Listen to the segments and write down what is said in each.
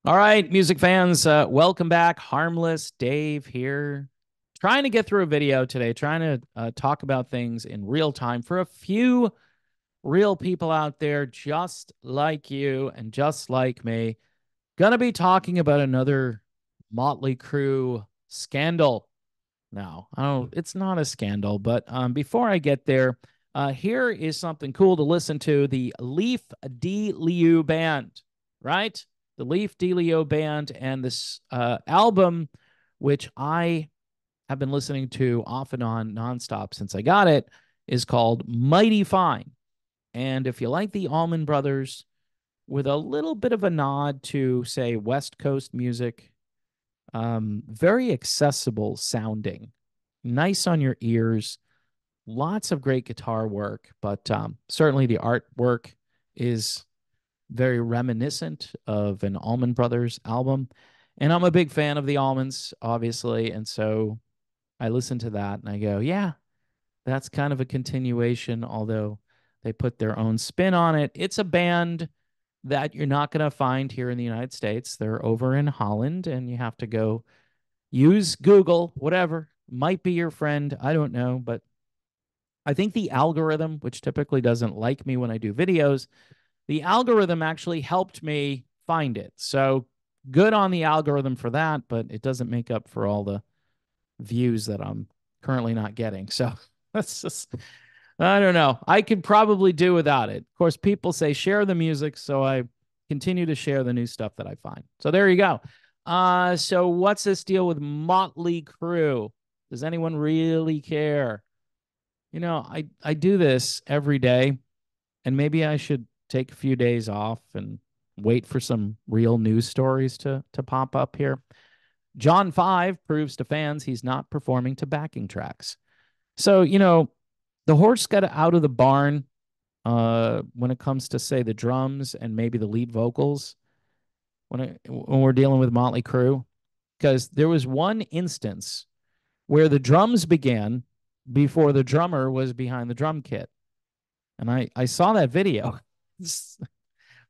All right, music fans, welcome back. Harmless Dave here. Trying to get through a video today, trying to talk about things in real time for a few real people out there just like you and just like me. Gonna be talking about another Motley Crue scandal. No, I don't, it's not a scandal, but before I get there, here is something cool to listen to, the Leaf D. Liu Band, right? The Leaf D. Liu Band and this album, which I have been listening to off and on nonstop since I got it, is called Mighty Fine. And if you like the Allman Brothers, with a little bit of a nod to, say, West Coast music, very accessible sounding, nice on your ears, lots of great guitar work, but certainly the artwork is very reminiscent of an Allman Brothers album. And I'm a big fan of the Allmans, obviously. And so I listen to that and I go, yeah, that's kind of a continuation, although they put their own spin on it. It's a band that you're not going to find here in the United States. They're over in Holland, and you have to go use Google, whatever. Might be your friend. I don't know. But I think the algorithm, which typically doesn't like me when I do videos, the algorithm actually helped me find it. So good on the algorithm for that, but it doesn't make up for all the views that I'm currently not getting. So that's just, I don't know. I could probably do without it. Of course, people say share the music, so I continue to share the new stuff that I find. So there you go. So what's this deal with Motley Crue? Does anyone really care? I do this every day, and maybe I should take a few days off and wait for some real news stories to pop up here. John 5 proves to fans he's not performing to backing tracks. So, the horse got out of the barn when it comes to, say, the drums and maybe the lead vocals when we're dealing with Motley Crue, because there was one instance where the drums began before the drummer was behind the drum kit. And I saw that video.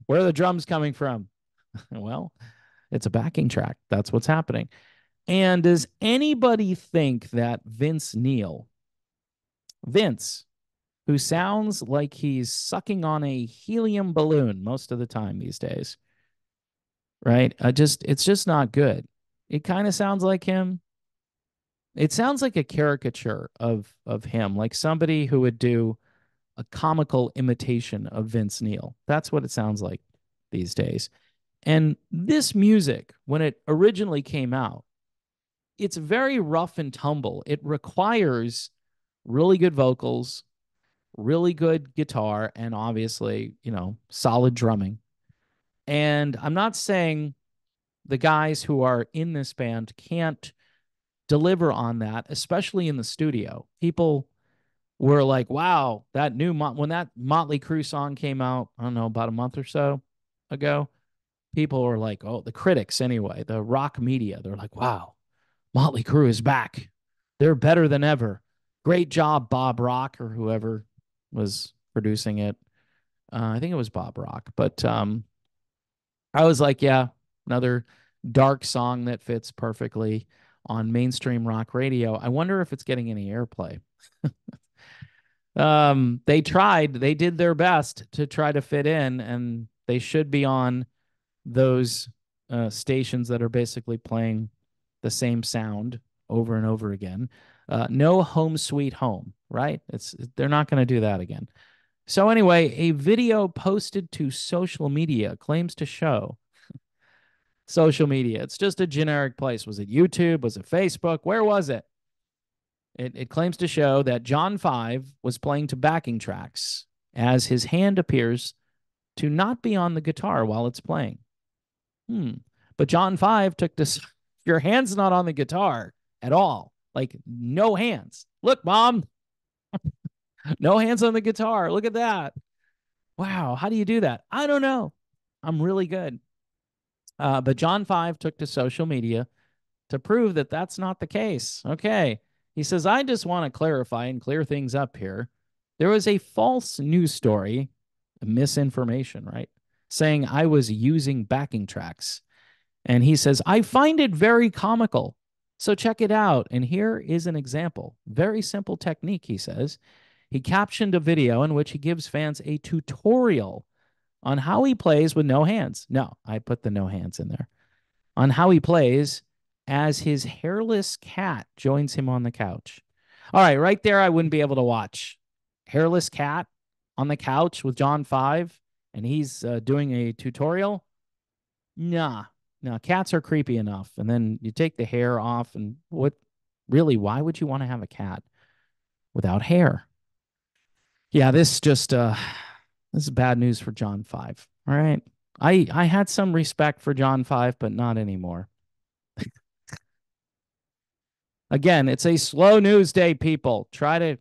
Where are the drums coming from? Well, it's a backing track. That's what's happening. And does anybody think that Vince, who sounds like he's sucking on a helium balloon most of the time these days, right? It's just not good. It kind of sounds like him. It sounds like a caricature of him, like somebody who would do a comical imitation of Vince Neil. That's what it sounds like these days. And this music, when it originally came out, it's very rough and tumble. It requires really good vocals, really good guitar, and obviously, solid drumming. And I'm not saying the guys who are in this band can't deliver on that, especially in the studio. People were like, wow, when that Motley Crue song came out, I don't know, about a month or so ago, people were like, oh, the critics anyway, the rock media, they're like, wow, Motley Crue is back. They're better than ever. Great job, Bob Rock, or whoever was producing it. I think it was Bob Rock, but I was like, yeah, another dark song that fits perfectly on mainstream rock radio. I wonder if it's getting any airplay. They did their best to try to fit in, and they should be on those stations that are basically playing the same sound over and over again. No home sweet home, right? They're not going to do that again. So anyway, a video posted to social media claims to show social media. It's just a generic place. Was it YouTube? Was it Facebook? Where was it? It claims to show that John 5 was playing to backing tracks as his hand appears to not be on the guitar while it's playing. But John 5 took this. Your hand's not on the guitar at all. Like, no hands. Look, mom, no hands on the guitar. Look at that. Wow. How do you do that? I don't know. I'm really good. But John 5 took to social media to prove that that's not the case. Okay. He says, I just want to clarify and clear things up here. There was a false news story, misinformation, right? Saying I was using backing tracks. And he says, I find it very comical. So check it out. And here is an example. Very simple technique, he says. He captioned a video in which he gives fans a tutorial on how he plays with no hands. No, I put the no hands in there. On how he plays as his hairless cat joins him on the couch. All right, right there, I wouldn't be able to watch. Hairless cat on the couch with John 5, and he's doing a tutorial. Nah, no, cats are creepy enough. And then you take the hair off, and what really, why would you want to have a cat without hair? Yeah, this is bad news for John 5. All right. I had some respect for John 5, but not anymore. Again, it's a slow news day, people. Try to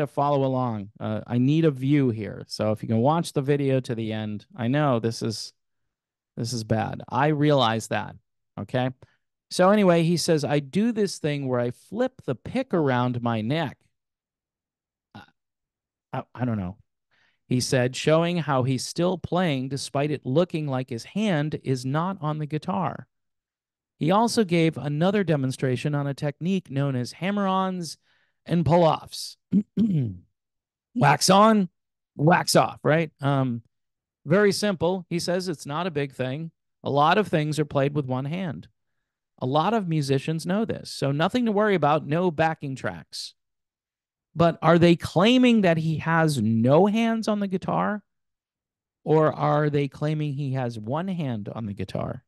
follow along. I need a view here. So if you can watch the video to the end, I know this is bad. I realize that. Okay. So anyway, he says, I do this thing where I flip the pick around my neck. I don't know. He said, showing how he's still playing despite it looking like his hand is not on the guitar. He also gave another demonstration on a technique known as hammer-ons and pull-offs. Wax on, wax off, right? Very simple. He says it's not a big thing. A lot of things are played with one hand. A lot of musicians know this, so nothing to worry about, no backing tracks. But are they claiming that he has no hands on the guitar? Or are they claiming he has one hand on the guitar?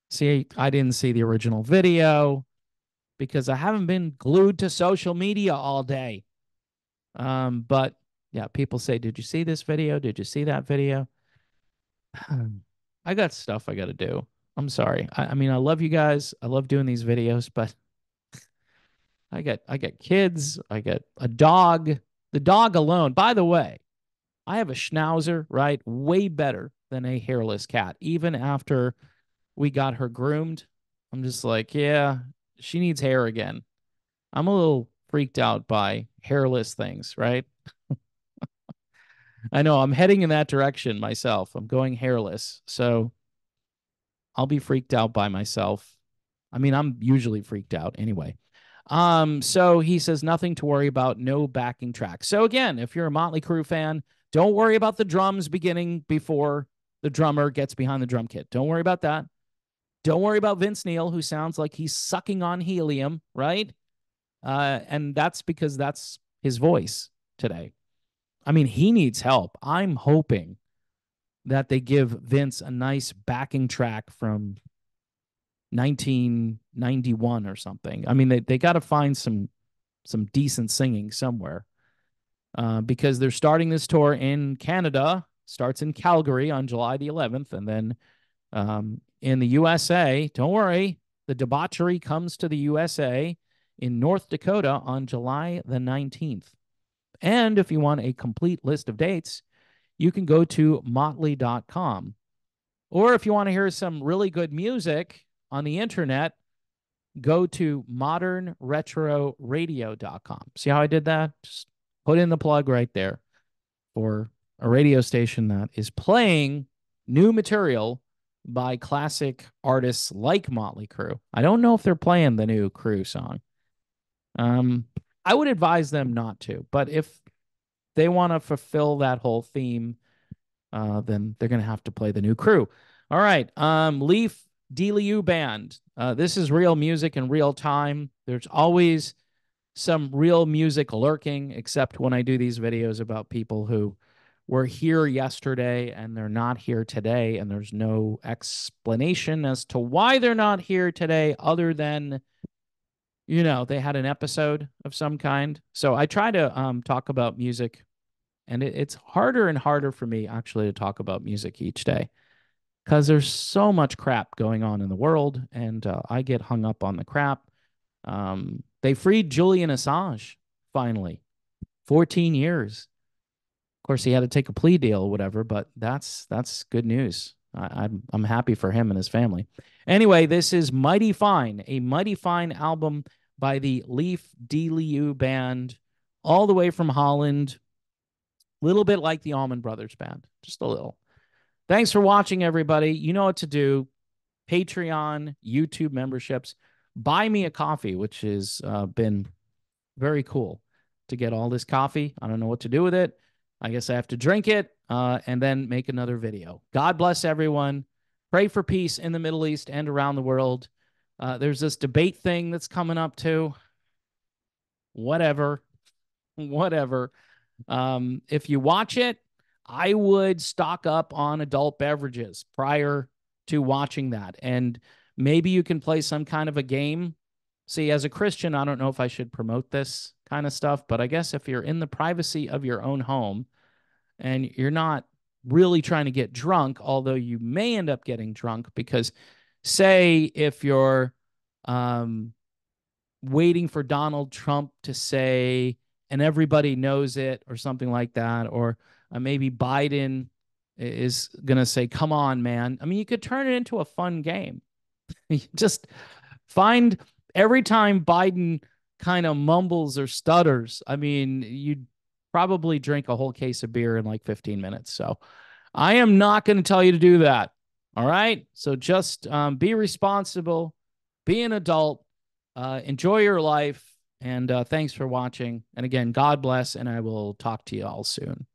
See, I didn't see the original video because I haven't been glued to social media all day. But yeah, people say, did you see this video? Did you see that video? I got stuff I got to do. I'm sorry. I mean, I love you guys. I love doing these videos, but I get kids. I get a dog. The dog alone. By the way, I have a schnauzer, right? Way better than a hairless cat. Even after we got her groomed, I'm just like, yeah, she needs hair again. I'm a little freaked out by hairless things, right? I know I'm heading in that direction myself. I'm going hairless. So I'll be freaked out by myself. I mean, I'm usually freaked out anyway. So he says nothing to worry about, no backing track. So again, if you're a Motley Crue fan, don't worry about the drums beginning before the drummer gets behind the drum kit. Don't worry about that. Don't worry about Vince Neil, who sounds like he's sucking on helium, right? And that's because that's his voice today. I mean, he needs help. I'm hoping that they give Vince a nice backing track from 1991 or something. I mean, they got to find some decent singing somewhere because they're starting this tour in Canada, starts in Calgary on July the 11th, and then in the USA, don't worry, the debauchery comes to the USA in North Dakota on July the 19th. And if you want a complete list of dates, you can go to motley.com. Or if you want to hear some really good music on the internet, go to modernretroradio.com. See how I did that? Just put in the plug right there for a radio station that is playing new material by classic artists like Motley Crue. I don't know if they're playing the new Crue song. I would advise them not to, but if they want to fulfill that whole theme, then they're going to have to play the new Crue. All right. Leaf Deu Band. This is real music in real time. There's always some real music lurking, except when I do these videos about people who were here yesterday and they're not here today, and there's no explanation as to why they're not here today other than, you know, they had an episode of some kind. So I try to talk about music, and it's harder and harder for me actually to talk about music each day because there's so much crap going on in the world, and I get hung up on the crap. They freed Julian Assange, finally. 14 years. Of course, he had to take a plea deal or whatever, but that's good news. I'm happy for him and his family. Anyway, this is Mighty Fine, a Mighty Fine album by the Leaf Deu Band, all the way from Holland. A little bit like the Allman Brothers Band, just a little. Thanks for watching, everybody. You know what to do. Patreon, YouTube memberships, buy me a coffee, which has been very cool to get all this coffee. I don't know what to do with it. I guess I have to drink it and then make another video. God bless everyone. Pray for peace in the Middle East and around the world. There's this debate thing that's coming up too. Whatever. Whatever. If you watch it, I would stock up on adult beverages prior to watching that. And maybe you can play some kind of a game. See, as a Christian, I don't know if I should promote this kind of stuff, but I guess if you're in the privacy of your own home and you're not really trying to get drunk, although you may end up getting drunk because, say, if you're waiting for Donald Trump to say, and everybody knows it, or something like that, or maybe Biden is going to say, come on, man. I mean, you could turn it into a fun game. Just find every time Biden kind of mumbles or stutters, I mean, you'd probably drink a whole case of beer in like 15 minutes. So I am not going to tell you to do that. All right. So just be responsible, be an adult, enjoy your life. And thanks for watching. And again, God bless. And I will talk to you all soon.